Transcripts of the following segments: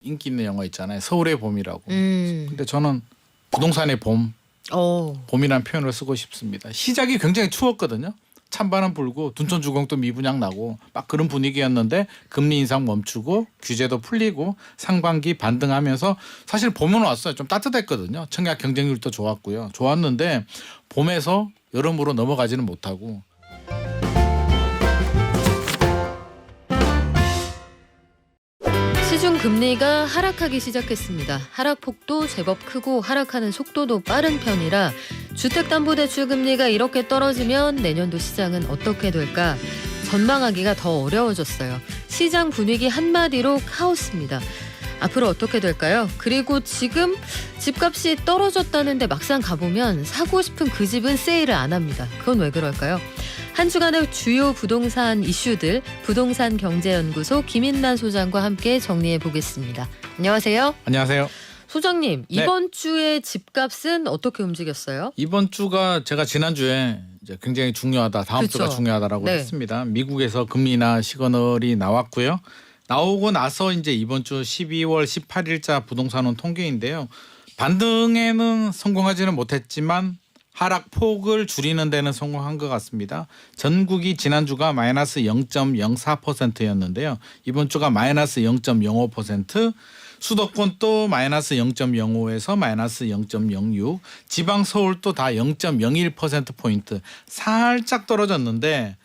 인기 있는 영화 있잖아요. 서울의 봄이라고. 근데 저는 부동산의 봄, 봄이라는 표현을 쓰고 싶습니다. 시작이 굉장히 추웠거든요. 찬바람 불고 둔촌주공도 미분양 나고 막 그런 분위기였는데 금리 인상 멈추고 규제도 풀리고 상반기 반등하면서 사실 봄은 왔어요. 좀 따뜻했거든요. 청약 경쟁률도 좋았고요. 좋았는데 봄에서 여름으로 넘어가지는 못하고 시중 금리가 하락하기 시작했습니다. 하락폭도 제법 크고 하락하는 속도도 빠른 편이라 주택담보대출 금리가 이렇게 떨어지면 내년도 시장은 어떻게 될까 전망하기가 더 어려워졌어요. 시장 분위기 한마디로 카오스입니다. 앞으로 어떻게 될까요? 그리고 지금 집값이 떨어졌다는데 막상 가보면 사고 싶은 그 집은 세일을 안 합니다. 그건 왜 그럴까요? 한 주간의 주요 부동산 이슈들 부동산경제연구소 김인란 소장과 함께 정리해 보겠습니다. 안녕하세요. 안녕하세요. 소장님, 이번 주에 집값은 어떻게 움직였어요? 이번 주가 제가 지난주에 이제 굉장히 중요하다. 다음 그렇죠. 주가 중요하다라고 네. 했습니다. 미국에서 금리 인하 시그널이 나왔고요. 나오고 나서 이제 이번 주 12월 18일자 부동산원 통계인데요. 반등에는 성공하지는 못했지만 하락폭을 줄이는 데는 성공한 것 같습니다. 전국이 지난주가 마이너스 0.04%였는데요. 이번 주가 마이너스 0.05%, 수도권도 마이너스 0.05에서 마이너스 0.06, 지방 서울도 다 0.01%포인트 살짝 떨어졌는데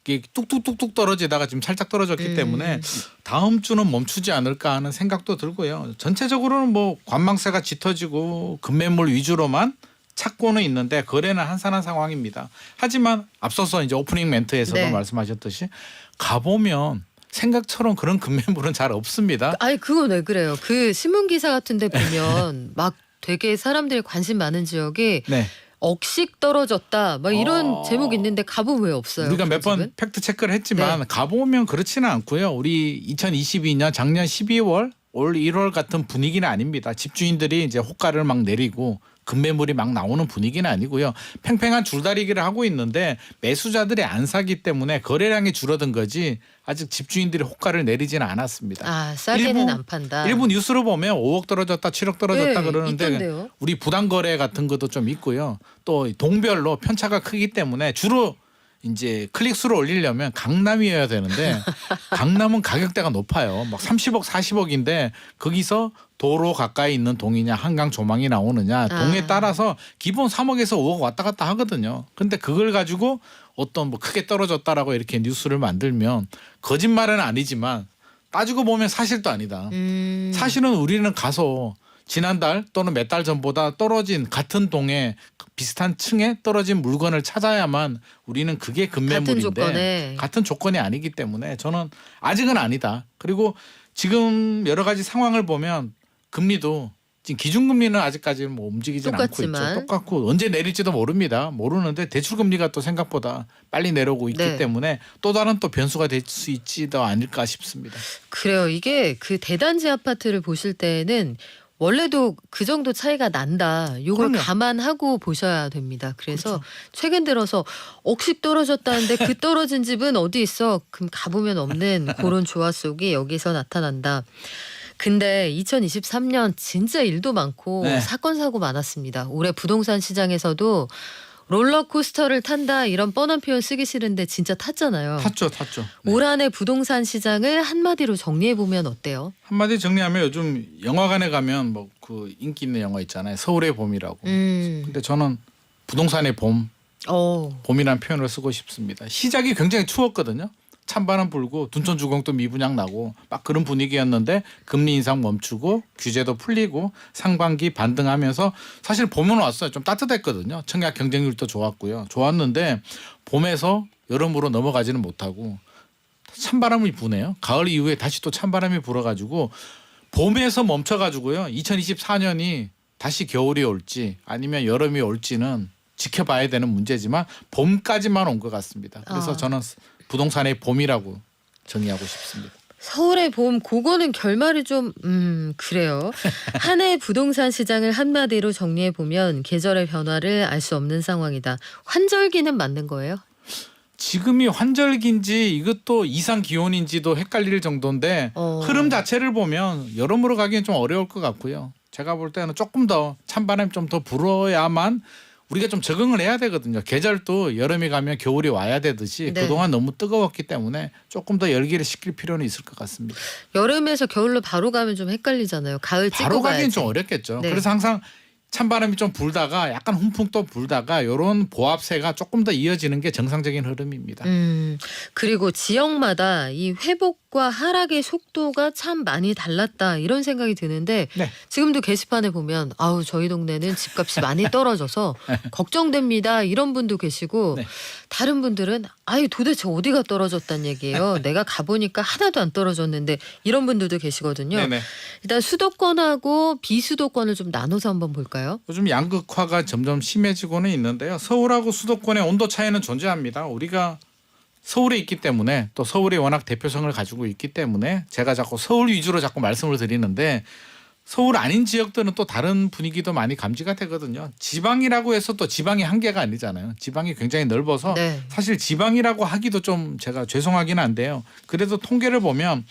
이게 뚝뚝뚝뚝 떨어지다가 지금 살짝 떨어졌기 때문에 다음 주는 멈추지 않을까 하는 생각도 들고요. 전체적으로는 뭐 관망세가 짙어지고 급매물 위주로만 찾고는 있는데 거래는 한산한 상황입니다. 하지만 앞서서 이제 오프닝 멘트에서도 말씀하셨듯이 가보면 생각처럼 그런 급매물은 잘 없습니다. 아니 그건 왜 그래요? 그 신문 기사 같은데 보면 막 되게 사람들이 관심 많은 지역이 억식 떨어졌다 막 이런 제목이 있는데 가보면 왜 없어요? 우리가 몇 번 팩트 체크를 했지만 가보면 그렇지는 않고요. 우리 2022년 작년 12월 올 1월 같은 분위기는 아닙니다. 집주인들이 이제 호가를 막 내리고 급매물이 막 나오는 분위기는 아니고요. 팽팽한 줄다리기를 하고 있는데 매수자들이 안 사기 때문에 거래량이 줄어든 거지 아직 집주인들이 호가를 내리지는 않았습니다. 아, 싸게는 안 판다. 일부 뉴스로 보면 5억 떨어졌다 7억 떨어졌다 그러는데 있던데요. 우리 부당거래 같은 것도 좀 있고요. 또 동별로 편차가 크기 때문에 주로 이제 클릭수를 올리려면 강남이어야 되는데 강남은 가격대가 높아요. 막 30억 40억인데 거기서 도로 가까이 있는 동이냐 한강 조망이 나오느냐 동에 따라서 기본 3억에서 5억 왔다 갔다 하거든요. 근데 그걸 가지고 어떤 뭐 크게 떨어졌다라고 이렇게 뉴스를 만들면 거짓말은 아니지만 따지고 보면 사실도 아니다. 사실은 우리는 가서 지난달 또는 몇 달 전보다 떨어진 같은 동에 비슷한 층에 떨어진 물건을 찾아야만 우리는 그게 급매물인데 같은 조건이 아니기 때문에 저는 아직은 아니다. 그리고 지금 여러 가지 상황을 보면 금리도 지금 기준금리는 아직까지는 뭐 움직이진 않고 있죠. 똑같고 언제 내릴지도 모릅니다. 모르는데 대출금리가 또 생각보다 빨리 내려오고 있기 때문에 또 다른 또 변수가 될 수 있지도 않을까 싶습니다. 그래요. 이게 그 대단지 아파트를 보실 때는 원래도 그 정도 차이가 난다. 이걸 감안하고 보셔야 됩니다. 그래서 최근 들어서 억식 떨어졌다는데 그 떨어진 집은 어디 있어? 그럼 가보면 없는 그런 조화 속이 여기서 나타난다. 근데 2023년 진짜 일도 많고 사건 사고 많았습니다. 올해 부동산 시장에서도 롤러코스터를 탄다 이런 뻔한 표현 쓰기 싫은데 진짜 탔잖아요. 탔죠. 올 한해 부동산 시장을 한마디로 정리해보면 어때요? 한마디 정리하면 요즘 영화관에 가면 뭐 그 인기 있는 영화 있잖아요. 서울의 봄이라고. 근데 저는 부동산의 봄, 봄이라는 표현을 쓰고 싶습니다. 시작이 굉장히 추웠거든요. 찬바람 불고 둔촌주공도 미분양 나고 막 그런 분위기였는데 금리 인상 멈추고 규제도 풀리고 상반기 반등하면서 사실 봄은 왔어요. 좀 따뜻했거든요. 청약 경쟁률도 좋았고요. 좋았는데 봄에서 여름으로 넘어가지는 못하고 찬바람이 부네요. 가을 이후에 다시 또 찬바람이 불어가지고 봄에서 멈춰가지고요. 2024년이 다시 겨울이 올지 아니면 여름이 올지는 지켜봐야 되는 문제지만 봄까지만 온 것 같습니다. 그래서 저는 부동산의 봄이라고 정의하고 싶습니다. 서울의 봄 그거는 결말이 좀 그래요. 한 해 부동산 시장을 한마디로 정리해보면 계절의 변화를 알 수 없는 상황이다. 환절기는 맞는 거예요? 지금이 환절기인지 이것도 이상 기온인지도 헷갈릴 정도인데 흐름 자체를 보면 여름으로 가기엔 좀 어려울 것 같고요. 제가 볼 때는 조금 더 찬바람이 좀 더 불어야만 우리가 좀 적응을 해야 되거든요. 계절도 여름이 가면 겨울이 와야 되듯이 네. 그동안 너무 뜨거웠기 때문에 조금 더 열기를 식힐 필요는 있을 것 같습니다. 여름에서 겨울로 바로 가면 좀 헷갈리잖아요. 가을 찍고 바로 가기엔 가야지. 좀 어렵겠죠. 네. 그래서 항상 찬바람이 좀 불다가 약간 훈풍 또 불다가 이런 보합세가 조금 더 이어지는 게 정상적인 흐름입니다. 그리고 지역마다 이 회복과 하락의 속도가 참 많이 달랐다 이런 생각이 드는데 네. 지금도 게시판에 보면 아우 저희 동네는 집값이 많이 떨어져서 걱정됩니다 이런 분도 계시고 네. 다른 분들은 아유 도대체 어디가 떨어졌단 얘기예요. 내가 가보니까 하나도 안 떨어졌는데 이런 분들도 계시거든요. 네네. 일단 수도권하고 비수도권을 좀 나눠서 한번 볼까요? 요즘 양극화가 점점 심해지고는 있는데요. 서울하고 수도권의 온도 차이는 존재합니다. 우리가 서울에 있기 때문에 또 서울이 워낙 대표성을 가지고 있기 때문에 제가 자꾸 서울 위주로 자꾸 말씀을 드리는데 서울 아닌 지역들은 또 다른 분위기도 많이 감지가 되거든요. 지방이라고 해서 또 지방이 한계가 아니잖아요. 지방이 굉장히 넓어서 네. 사실 지방이라고 하기도 좀 제가 죄송하긴 한데요. 그래도 통계를 보면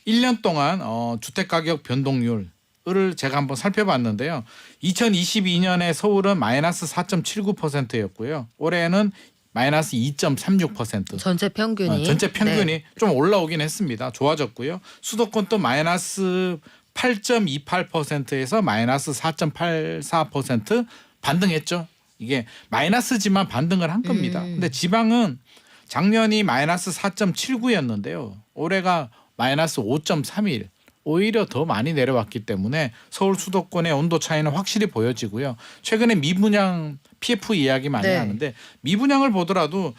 1년 동안 주택가격 변동률 을 제가 한번 살펴봤는데요. 2022년에 서울은 마이너스 4.79%였고요. 올해는 마이너스 2.36%. 전체 평균이 전체 평균이 네. 좀 올라오긴 했습니다. 좋아졌고요. 수도권도 마이너스 8.28%에서 마이너스 4.84% 반등했죠. 이게 마이너스지만 반등을 한 겁니다. 근데 지방은 작년이 마이너스 4.79였는데요. 올해가 마이너스 5.31. 오히려 더 많이 내려왔기 때문에 서울 수도권의 온도 차이는 확실히 보여지고요. 최근에 미분양 PF 이야기 많이 네. 하는데 미분양을 보더라도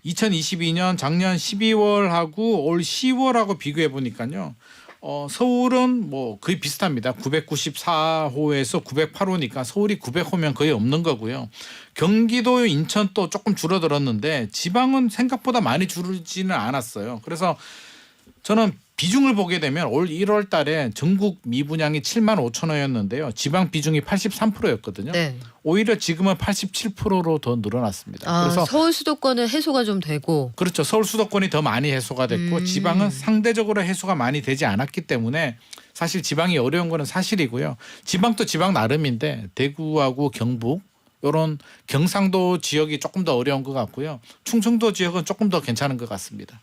2022년 작년 12월하고 올 10월하고 비교해 보니까요. 서울은 뭐 거의 비슷합니다. 994호에서 908호니까 서울이 900호면 거의 없는 거고요. 경기도 인천 또 조금 줄어들었는데 지방은 생각보다 많이 줄지는 않았어요. 그래서 저는 비중을 보게 되면 올 1월 달에 전국 미분양이 7만 5천 호였는데요. 지방 비중이 83%였거든요. 네. 오히려 지금은 87%로 더 늘어났습니다. 아, 그래서 서울 수도권은 해소가 좀 되고 그렇죠. 서울 수도권이 더 많이 해소가 됐고 지방은 상대적으로 해소가 많이 되지 않았기 때문에 사실 지방이 어려운 거는 사실이고요. 지방도 지방 나름인데 대구하고 경북 이런 경상도 지역이 조금 더 어려운 것 같고요. 충청도 지역은 조금 더 괜찮은 것 같습니다.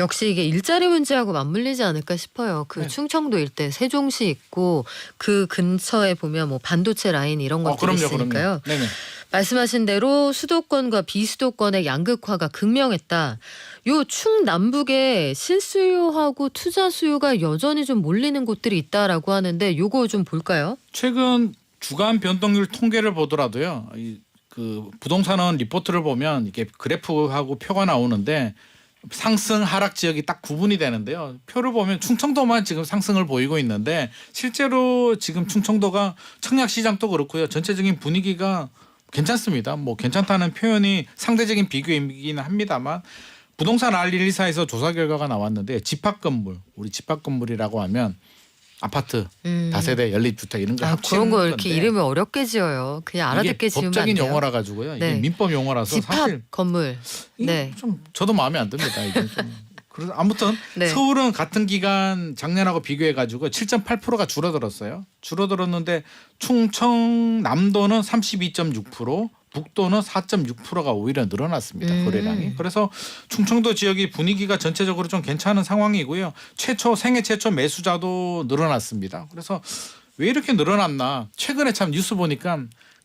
역시 이게 일자리 문제하고 맞물리지 않을까 싶어요. 그 네. 충청도 일대 세종시 있고 그 근처에 보면 뭐 반도체 라인 이런 것들이 있으니까요. 그럼요. 네네. 말씀하신 대로 수도권과 비수도권의 양극화가 극명했다. 요 충남북에 실수요하고 투자 수요가 여전히 좀 몰리는 곳들이 있다라고 하는데 요거 좀 볼까요? 최근 주간 변동률 통계를 보더라도요. 그 부동산원 리포트를 보면 이게 그래프하고 표가 나오는데 상승 하락 지역이 딱 구분이 되는데요. 표를 보면 충청도만 지금 상승을 보이고 있는데 실제로 지금 충청도가 청약시장도 그렇고요. 전체적인 분위기가 괜찮습니다. 뭐 괜찮다는 표현이 상대적인 비교이기는 합니다만 부동산 R114에서 조사 결과가 나왔는데 집합건물, 우리 집합건물이라고 하면 아파트, 다세대, 연립주택 이런 거 합치는 그런 거 이렇게 건데 이름을 어렵게 지어요. 그냥 알아듣게 이게 지으면 안 법적인 돼요. 용어라 가지고요. 이게 네. 민법 용어라서 집합 사실 건물. 네. 좀 저도 마음에 안 듭니다. 이게 좀. 그래서 아무튼 네. 서울은 같은 기간 작년하고 비교해 가지고 7.8%가 줄어들었어요. 줄어들었는데 충청남도는 32.6%, 북도는 4.6%가 오히려 늘어났습니다. 거래량이. 그래서 충청도 지역이 분위기가 전체적으로 좀 괜찮은 상황이고요. 생애 최초 매수자도 늘어났습니다. 그래서 왜 이렇게 늘어났나? 최근에 참 뉴스 보니까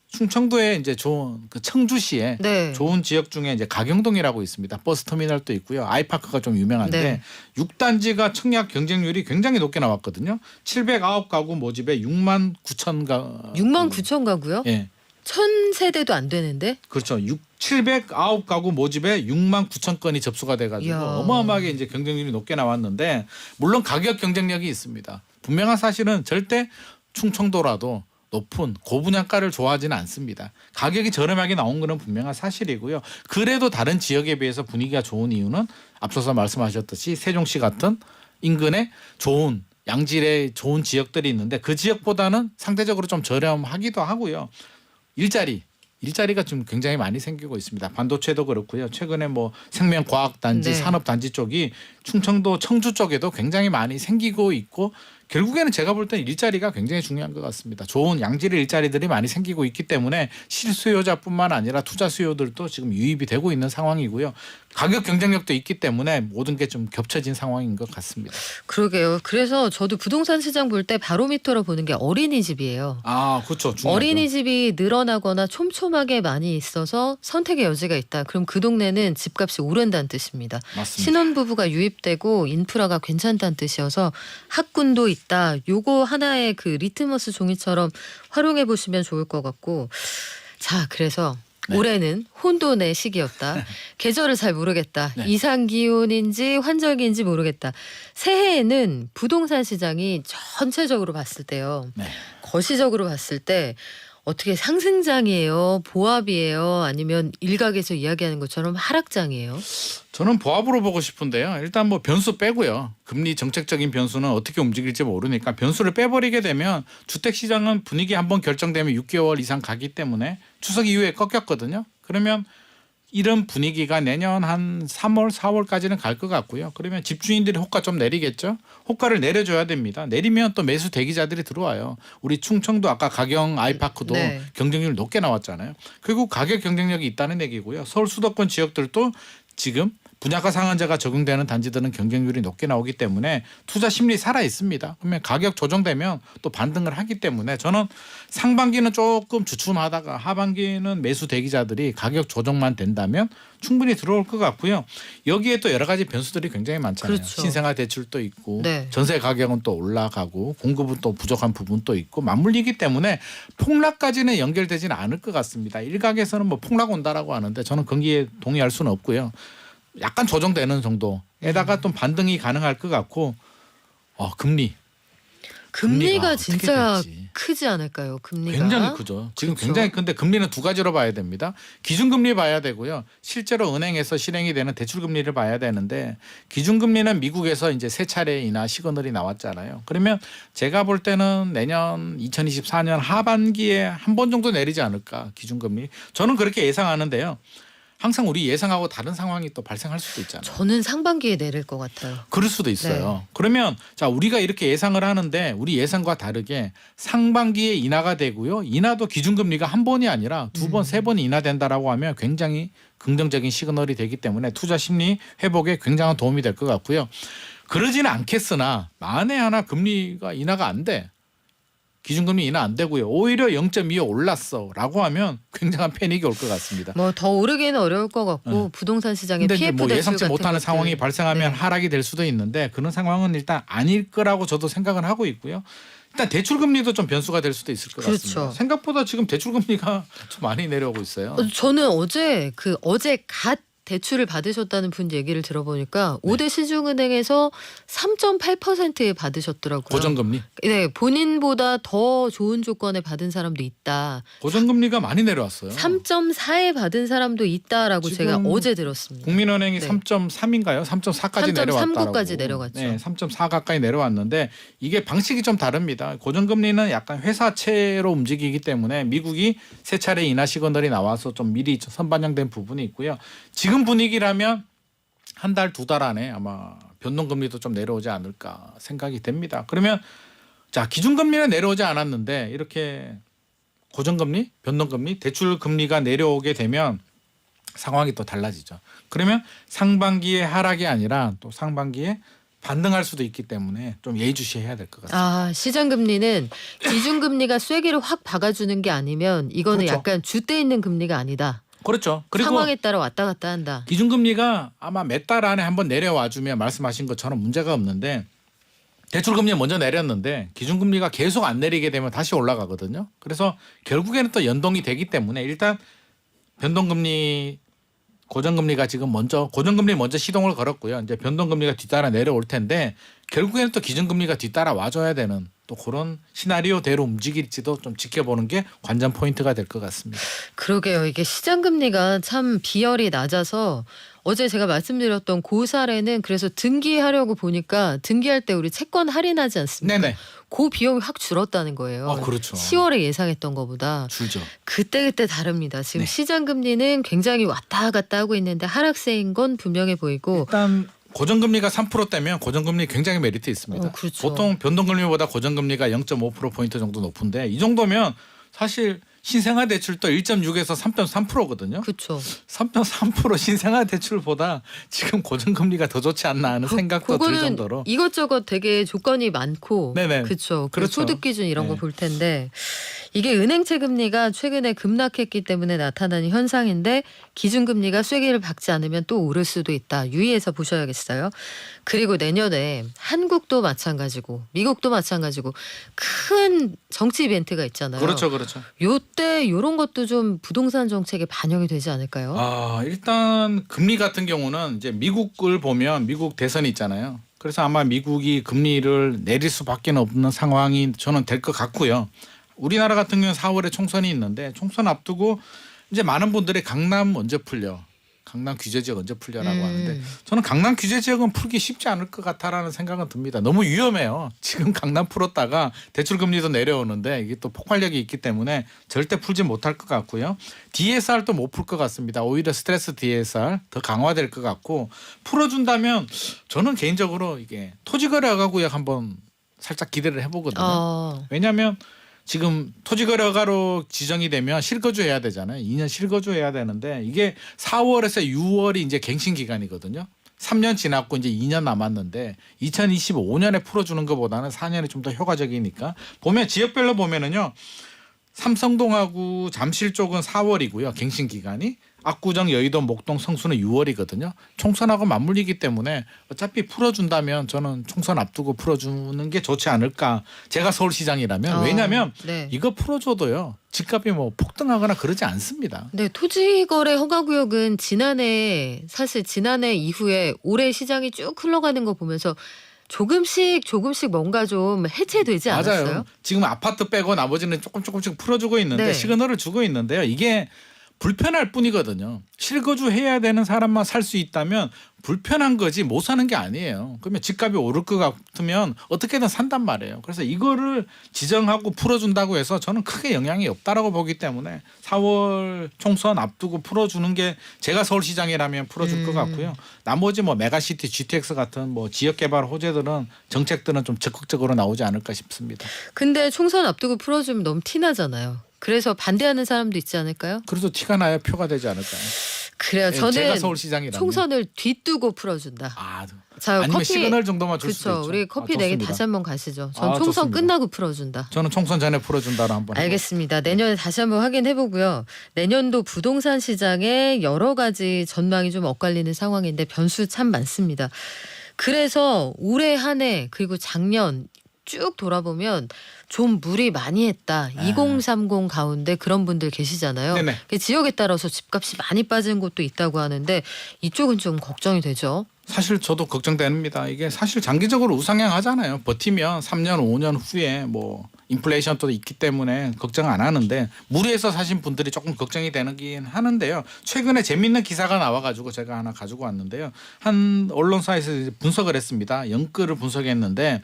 충청도에 이제 좋은 그 청주시에 네. 좋은 지역 중에 이제 가경동이라고 있습니다. 버스 터미널도 있고요. 아이파크가 좀 유명한데 네. 6단지가 청약 경쟁률이 굉장히 높게 나왔거든요. 709가구 모집에 6만 9천 가 6만 9천 가구요? 예. 1000세대도 안 되는데? 그렇죠. 709가구 모집에 6만 9천 건이 접수가 돼가지고 이야. 어마어마하게 이제 경쟁률이 높게 나왔는데 물론 가격 경쟁력이 있습니다. 분명한 사실은 절대 충청도라도 높은 고분양가를 좋아하지는 않습니다. 가격이 저렴하게 나온 것은 분명한 사실이고요. 그래도 다른 지역에 비해서 분위기가 좋은 이유는 앞서서 말씀하셨듯이 세종시 같은 인근에 좋은 양질의 좋은 지역들이 있는데 그 지역보다는 상대적으로 좀 저렴하기도 하고요. 일자리 일자리가 좀 굉장히 많이 생기고 있습니다. 반도체도 그렇고요. 최근에 뭐 생명과학단지, 네. 산업단지 쪽이 충청도 청주 쪽에도 굉장히 많이 생기고 있고 결국에는 제가 볼 때는 일자리가 굉장히 중요한 것 같습니다. 좋은 양질의 일자리들이 많이 생기고 있기 때문에 실수요자뿐만 아니라 투자 수요들도 지금 유입이 되고 있는 상황이고요. 가격 경쟁력도 있기 때문에 모든 게 좀 겹쳐진 상황인 것 같습니다. 그러게요. 그래서 저도 부동산 시장 볼 때 바로미터로 보는 게 어린이집이에요. 아, 그렇죠. 중요하죠. 어린이집이 늘어나거나 촘촘하게 많이 있어서 선택의 여지가 있다. 그럼 그 동네는 집값이 오른다는 뜻입니다. 맞습니다. 신혼부부가 유입되고 인프라가 괜찮다는 뜻이어서 학군도 있다. 요거 하나의 그 리트머스 종이처럼 활용해 보시면 좋을 것 같고. 자, 그래서 네. 올해는 혼돈의 시기였다. 계절을 잘 모르겠다. 네. 이상 기온인지 환절기인지 모르겠다. 새해에는 부동산 시장이 전체적으로 봤을 때요. 네. 거시적으로 봤을 때 어떻게 상승장이에요? 보합이에요? 아니면 일각에서 이야기하는 것처럼 하락장이에요? 저는 보합으로 보고 싶은데요. 일단 뭐 변수 빼고요. 금리 정책적인 변수는 어떻게 움직일지 모르니까 변수를 빼버리게 되면 주택시장은 분위기 한번 결정되면 6개월 이상 가기 때문에 추석 이후에 꺾였거든요. 그러면 이런 분위기가 내년 한 3월, 4월까지는 갈 것 같고요. 그러면 집주인들이 호가 좀 내리겠죠. 호가를 내려줘야 됩니다. 내리면 또 매수 대기자들이 들어와요. 우리 충청도 아까 가경 아이파크도 네. 경쟁률 높게 나왔잖아요. 그리고 가격 경쟁력이 있다는 얘기고요. 서울 수도권 지역들도 지금 분양가 상한제가 적용되는 단지들은 경쟁률이 높게 나오기 때문에 투자 심리 살아 있습니다. 그러면 가격 조정되면 또 반등을 하기 때문에 저는 상반기는 조금 주춤하다가 하반기는 매수 대기자들이 가격 조정만 된다면 충분히 들어올 것 같고요. 여기에 또 여러 가지 변수들이 굉장히 많잖아요. 그렇죠. 신생아 대출도 있고 네. 전세 가격은 또 올라가고 공급은 또 부족한 부분도 있고 맞물리기 때문에 폭락까지는 연결되지는 않을 것 같습니다. 일각에서는 뭐 폭락 온다라고 하는데 저는 거기에 동의할 수는 없고요. 약간 조정되는 정도에다가 또 반등이 가능할 것 같고 금리가 금리가 어떻게 진짜 될지. 크지 않을까요? 금리가 굉장히 크죠. 지금 그렇죠. 굉장히 큰데 금리는 두 가지로 봐야 됩니다. 기준금리 봐야 되고요. 실제로 은행에서 실행이 되는 대출금리를 봐야 되는데 기준금리는 미국에서 이제 세 차례 인하 시그널이 나왔잖아요. 그러면 제가 볼 때는 내년 2024년 하반기에 한 번 정도 내리지 않을까 기준금리. 저는 그렇게 예상하는데요. 항상 우리 예상하고 다른 상황이 또 발생할 수도 있잖아요. 저는 상반기에 내릴 것 같아요. 그럴 수도 있어요. 그러면 자 우리가 이렇게 예상을 하는데 우리 예상과 다르게 상반기에 인하가 되고요. 인하도 기준금리가 한 번이 아니라 두 번, 세 번이 인하된다라고 하면 굉장히 긍정적인 시그널이 되기 때문에 투자 심리 회복에 굉장한 도움이 될 것 같고요. 그러지는 않겠으나 만에 하나 금리가 인하가 안 돼. 기준금리 인하 안 되고요. 오히려 0.25 올랐어라고 하면 굉장한 패닉이 올 것 같습니다. 뭐 더 오르기는 어려울 것 같고 부동산 시장의 근데 이제 PF 뭐 대출 예상치 같은 못하는 것들. 상황이 발생하면 네. 하락이 될 수도 있는데 그런 상황은 일단 아닐 거라고 저도 생각은 하고 있고요. 일단 대출 금리도 좀 변수가 될 수도 있을 것 그렇죠. 같습니다. 생각보다 지금 대출 금리가 좀 많이 내려오고 있어요. 저는 어제 갓 대출을 받으셨다는 분 얘기를 들어보니까 5대 시중은행에서 3.8%에 받으셨더라고요. 고정금리. 네, 본인보다 더 좋은 조건에 받은 사람도 있다. 고정금리가 많이 내려왔어요. 3.4에 받은 사람도 있다라고 지금 제가 어제 들었습니다. 국민은행이 네. 3.3인가요? 3.4까지 3.39 내려왔다고. 까지 내려갔죠. 네, 3.4 가까이 내려왔는데 이게 방식이 좀 다릅니다. 고정금리는 약간 회사채로 움직이기 때문에 미국이 세 차례 인하 시그널이 나와서 좀 미리 선반영된 부분이 있고요. 지금 분위기라면 한 달, 두 달 안에 아마 변동금리도 좀 내려오지 않을까 생각이 됩니다. 그러면 자 기준금리는 내려오지 않았는데 이렇게 고정금리, 변동금리, 대출금리가 내려오게 되면 상황이 또 달라지죠. 그러면 상반기에 하락이 아니라 또 상반기에 반등할 수도 있기 때문에 좀 예의주시해야 될 것 같습니다. 아, 시장 금리는 기준 금리가 쐐기를 확 박아주는 게 아니면 이거는 그렇죠. 약간 줏대 있는 금리가 아니다. 그렇죠. 그리고 상황에 따라 왔다 갔다 한다. 기준금리가 아마 몇 달 안에 한번 내려와주면 말씀하신 것처럼 문제가 없는데 대출금리 먼저 내렸는데 기준금리가 계속 안 내리게 되면 다시 올라가거든요. 그래서 결국에는 또 연동이 되기 때문에 일단 변동금리 고정금리가 지금 고정금리 먼저 시동을 걸었고요. 이제 변동금리가 뒤따라 내려올 텐데 결국에는 또 기준금리가 뒤따라 와줘야 되는 또 그런 시나리오대로 움직일지도 좀 지켜보는 게 관전 포인트가 될 것 같습니다. 그러게요. 이게 시장 금리가 참 비열이 낮아서 어제 제가 말씀드렸던 그 사례는 그래서 등기하려고 보니까 등기할 때 우리 채권 할인하지 않습니까? 네네. 그 비용이 확 줄었다는 거예요. 그렇죠. 10월에 예상했던 것보다. 줄죠. 그때그때 다릅니다. 지금 네. 시장 금리는 굉장히 왔다 갔다 하고 있는데 하락세인 건 분명해 보이고. 일단 고정금리가 3%대면 고정금리 굉장히 메리트 있습니다. 그렇죠. 보통 변동금리보다 고정금리가 0.5%포인트 정도 높은데 이 정도면 사실 신생아 대출도 1.6에서 3.3%거든요. 그렇죠. 3.3% 신생아 대출보다 지금 고정금리가 더 좋지 않나 하는 생각도 들 정도로. 이것저것 되게 조건이 많고. 네네. 그렇죠. 그렇죠. 소득 기준 이런 거 네. 볼 텐데 이게 은행채 금리가 최근에 급락했기 때문에 나타나는 현상인데 기준금리가 쐐기를 박지 않으면 또 오를 수도 있다. 유의해서 보셔야겠어요. 그리고 내년에 한국도 마찬가지고 미국도 마찬가지고 큰 정치 이벤트가 있잖아요. 그렇죠, 그렇죠. 요때 이런 것도 좀 부동산 정책에 반영이 되지 않을까요? 일단 금리 같은 경우는 이제 미국을 보면 미국 대선이 있잖아요. 그래서 아마 미국이 금리를 내릴 수밖에 없는 상황이 저는 될 것 같고요. 우리나라 같은 경우는 4월에 총선이 있는데 총선 앞두고 이제 많은 분들이 강남 언제 풀려? 강남 규제 지역 언제 풀려라고 하는데 저는 강남 규제 지역은 풀기 쉽지 않을 것 같다라는 생각은 듭니다. 너무 위험해요. 지금 강남 풀었다가 대출 금리도 내려오는데 이게 또 폭발력이 있기 때문에 절대 풀지 못할 것 같고요. DSR도 못 풀 것 같습니다. 오히려 스트레스 DSR 더 강화될 것 같고 풀어준다면 저는 개인적으로 이게 토지거래가구역 한번 살짝 기대를 해보거든요. 왜냐하면 지금 토지거래가로 지정이 되면 실거주해야 되잖아요. 2년 실거주해야 되는데 이게 4월에서 6월이 이제 갱신 기간이거든요. 3년 지났고 이제 2년 남았는데 2025년에 풀어주는 것보다는 4년이 좀 더 효과적이니까 보면 지역별로 보면은요. 삼성동하고 잠실 쪽은 4월이고요. 갱신 기간이. 압구정, 여의도, 목동, 성수는 6월이거든요. 총선하고 맞물리기 때문에 어차피 풀어준다면 저는 총선 앞두고 풀어주는 게 좋지 않을까. 제가 서울시장이라면. 왜냐하면 네. 이거 풀어줘도요. 집값이 뭐 폭등하거나 그러지 않습니다. 네, 토지거래 허가구역은 사실 지난해 이후에 올해 시장이 쭉 흘러가는 거 보면서 조금씩 뭔가 좀 해체되지 않았어요? 맞아요. 지금 아파트 빼고 나머지는 조금씩 풀어주고 있는데 네. 시그널을 주고 있는데요. 이게 불편할 뿐이거든요. 실거주 해야 되는 사람만 살 수 있다면 불편한 거지 못 사는 게 아니에요. 그러면 집값이 오를 것 같으면 어떻게든 산단 말이에요. 그래서 이거를 지정하고 풀어준다고 해서 저는 크게 영향이 없다라고 보기 때문에 4월 총선 앞두고 풀어주는 게 제가 서울시장이라면 풀어줄 것 같고요. 나머지 뭐 메가시티, GTX 같은 뭐 지역개발 호재들은 정책들은 좀 적극적으로 나오지 않을까 싶습니다. 근데 총선 앞두고 풀어주면 너무 티나잖아요. 그래서 반대하는 사람도 있지 않을까요? 그래도 티가 나야 표가 되지 않을까요? 그래요. 제가 저는 서울시장이라면. 총선을 뒤두고 풀어준다. 자, 아니면 시그널 정도만 줄 수도 그렇죠. 있죠. 우리 커피 내기 좋습니다. 다시 한번 가시죠. 전 총선 좋습니다. 끝나고 풀어준다. 저는 총선 전에 풀어준다로 한번. 알겠습니다. 내년에 다시 한번 확인해보고요. 내년도 부동산 시장에 여러 가지 전망이 좀 엇갈리는 상황인데 변수 참 많습니다. 그래서 올해 한 해 그리고 작년 쭉 돌아보면 좀 무리 많이 했다. 2030 가운데 그런 분들 계시잖아요. 네네. 지역에 따라서 집값이 많이 빠진 곳도 있다고 하는데 이쪽은 좀 걱정이 되죠. 사실 저도 걱정됩니다. 이게 사실 장기적으로 우상향하잖아요. 버티면 3년, 5년 후에 뭐 인플레이션도 있기 때문에 걱정 안 하는데 무리해서 사신 분들이 조금 걱정이 되긴 하는데요. 최근에 재밌는 기사가 나와가지고 제가 하나 가지고 왔는데요. 한 언론사에서 분석을 했습니다. 영끌을 분석했는데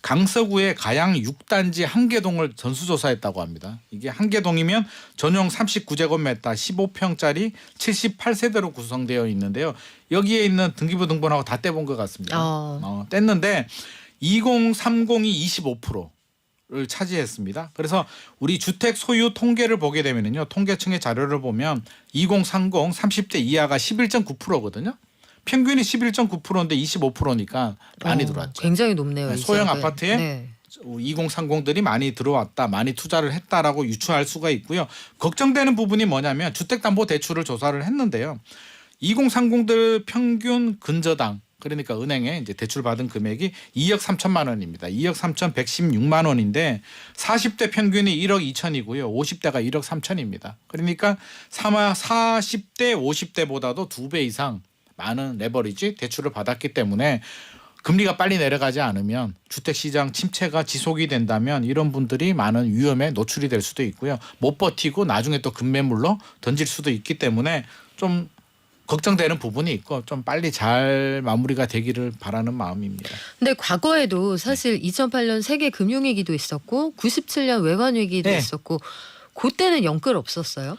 강서구의 가양 6단지 한계동을 전수조사했다고 합니다. 이게 한계동이면 전용 39제곱미터 15평짜리 78세대로 구성되어 있는데요. 여기에 있는 등기부 등본하고 다 떼본 것 같습니다. 뗐는데 2030이 25%를 차지했습니다. 그래서 우리 주택 소유 통계를 보게 되면요. 통계청의 자료를 보면 2030 30대 이하가 11.9%거든요. 평균이 11.9%인데 25%니까 많이 들어왔죠. 굉장히 높네요. 소형 아파트에 2030들이 많이 들어왔다, 많이 투자를 했다라고 유추할 수가 있고요. 걱정되는 부분이 뭐냐면 주택담보대출을 조사를 했는데요. 2030들 평균 근저당 그러니까 은행에 이제 대출 받은 금액이 2억 3천만 원입니다. 2억 3,116만 원인데 40대 평균이 1억 2천이고요. 50대가 1억 3천입니다. 그러니까 40대 50대보다도 2배 이상 많은 레버리지 대출을 받았기 때문에 금리가 빨리 내려가지 않으면 주택시장 침체가 지속이 된다면 이런 분들이 많은 위험에 노출이 될 수도 있고요. 못 버티고 나중에 또 급매물로 던질 수도 있기 때문에 좀 걱정되는 부분이 있고 좀 빨리 잘 마무리가 되기를 바라는 마음입니다. 근데 과거에도 사실 2008년 세계 금융위기도 있었고 97년 외환위기도 네. 있었고 그때는 영끌 없었어요?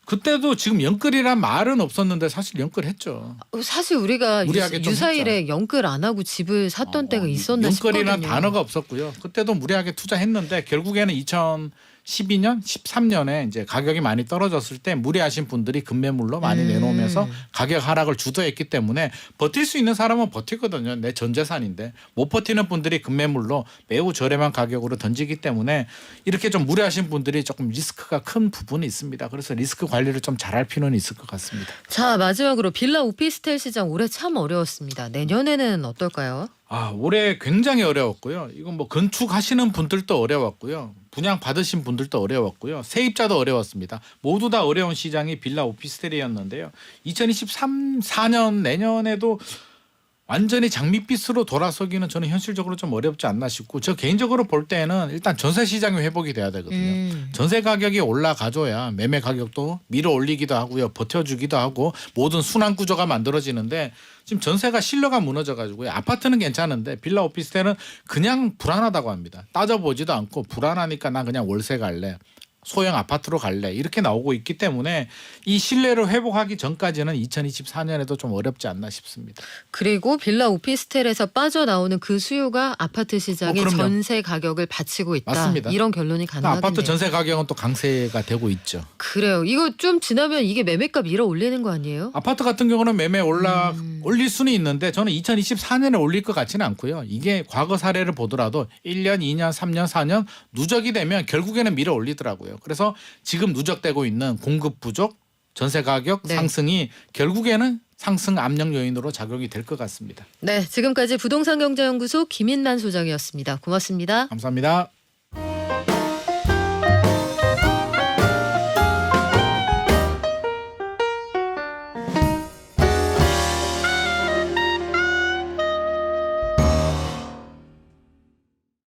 그때도 지금 영끌이란 말은 없었는데 사실 영끌했죠. 사실 우리가 무리하게 좀 유사일에 영끌 안 하고 집을 샀던 때가 있었나 영끌이란 싶거든요. 단어가 없었고요. 그때도 무리하게 투자했는데 결국에는 2012년, 13년에 이제 가격이 많이 떨어졌을 때 무리하신 분들이 급매물로 많이 내놓으면서 가격 하락을 주도했기 때문에 버틸 수 있는 사람은 버티거든요. 내 전 재산인데 못 버티는 분들이 급매물로 매우 저렴한 가격으로 던지기 때문에 이렇게 좀 무리하신 분들이 조금 리스크가 큰 부분이 있습니다. 그래서 리스크 관리를 좀 잘할 필요는 있을 것 같습니다. 자, 마지막으로 빌라 오피스텔 시장 올해 참 어려웠습니다. 내년에는 어떨까요? 올해 굉장히 어려웠고요. 이건 뭐 건축하시는 분들도 어려웠고요. 분양 받으신 분들도 어려웠고요. 세입자도 어려웠습니다. 모두 다 어려운 시장이 빌라 오피스텔이었는데요. 2023-4년 내년에도 완전히 장밋빛으로 돌아서기는 저는 현실적으로 좀 어렵지 않나 싶고 저 개인적으로 볼 때는 일단 전세 시장이 회복이 돼야 되거든요. 전세 가격이 올라가줘야 매매 가격도 밀어 올리기도 하고요. 버텨주기도 하고 모든 순환 구조가 만들어지는데 지금 전세가 신뢰가 무너져가지고요. 아파트는 괜찮은데 빌라 오피스텔은 그냥 불안하다고 합니다. 따져보지도 않고 불안하니까 나 그냥 월세 갈래. 소형 아파트로 갈래 이렇게 나오고 있기 때문에 이 신뢰를 회복하기 전까지는 2024년에도 좀 어렵지 않나 싶습니다. 그리고 빌라 오피스텔에서 빠져나오는 그 수요가 아파트 시장의 그럼요. 전세 가격을 받치고 있다. 맞습니다. 이런 결론이 가능하겠네요. 아파트 전세 가격은 또 강세가 되고 있죠. 그래요. 이거 좀 지나면 이게 매매가 밀어 올리는 거 아니에요? 아파트 같은 경우는 매매 올릴 수는 있는데 저는 2024년에 올릴 것 같지는 않고요. 이게 과거 사례를 보더라도 1년, 2년, 3년, 4년 누적이 되면 결국에는 밀어 올리더라고요. 그래서 지금 누적되고 있는 공급 부족, 전세 가격 네. 상승이 결국에는 상승 압력 요인으로 작용이 될 것 같습니다. 네, 지금까지 부동산경제연구소 김인만 소장이었습니다. 고맙습니다. 감사합니다.